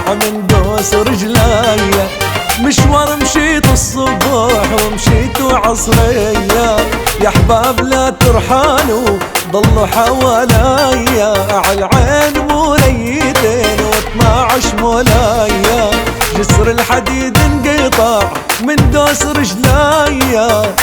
انقطع من دوس رجليا. مشوار مشيت الصبح ومشيت عصريا، يا احباب لا ترحلوا ضلوا حواليا. عالعين موليتين و12 مولايا، جسر الحديد انقطع من دوس رجليا.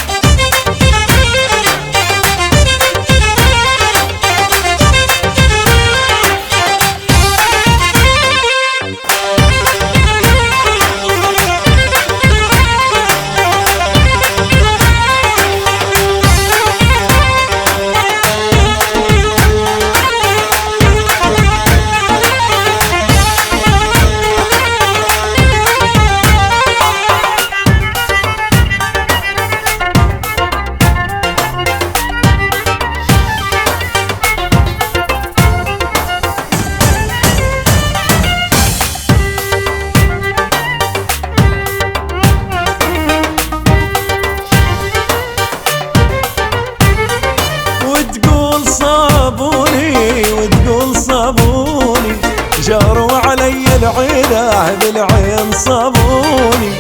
صابوني جاروا علي العيله بالعين صابوني،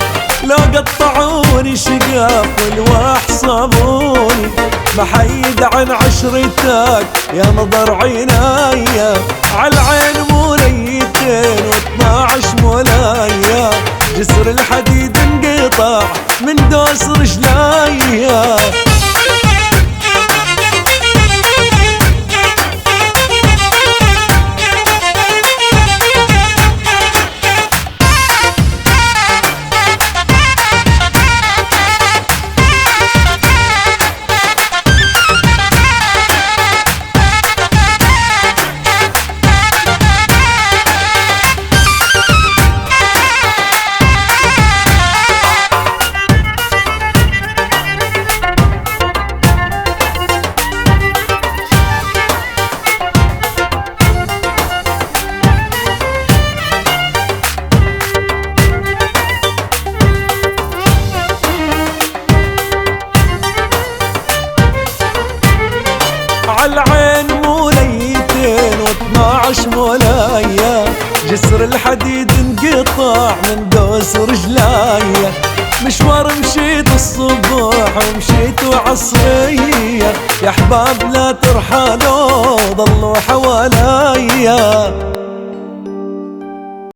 لو قطعوني شقاف والواح صابوني. محيد عن عشرتك يا نظر عينايا، عالعين موليتين و12 مولايا، جسر الحديد انقطع من دوس رجلايا. عالعين موليتين و12 مولايا، جسر الحديد انقطع من دوس رجلايا. مشوار مشيت الصبح ومشيت عصريا، يا احباب لا ترحلوا ضلوا حواليا.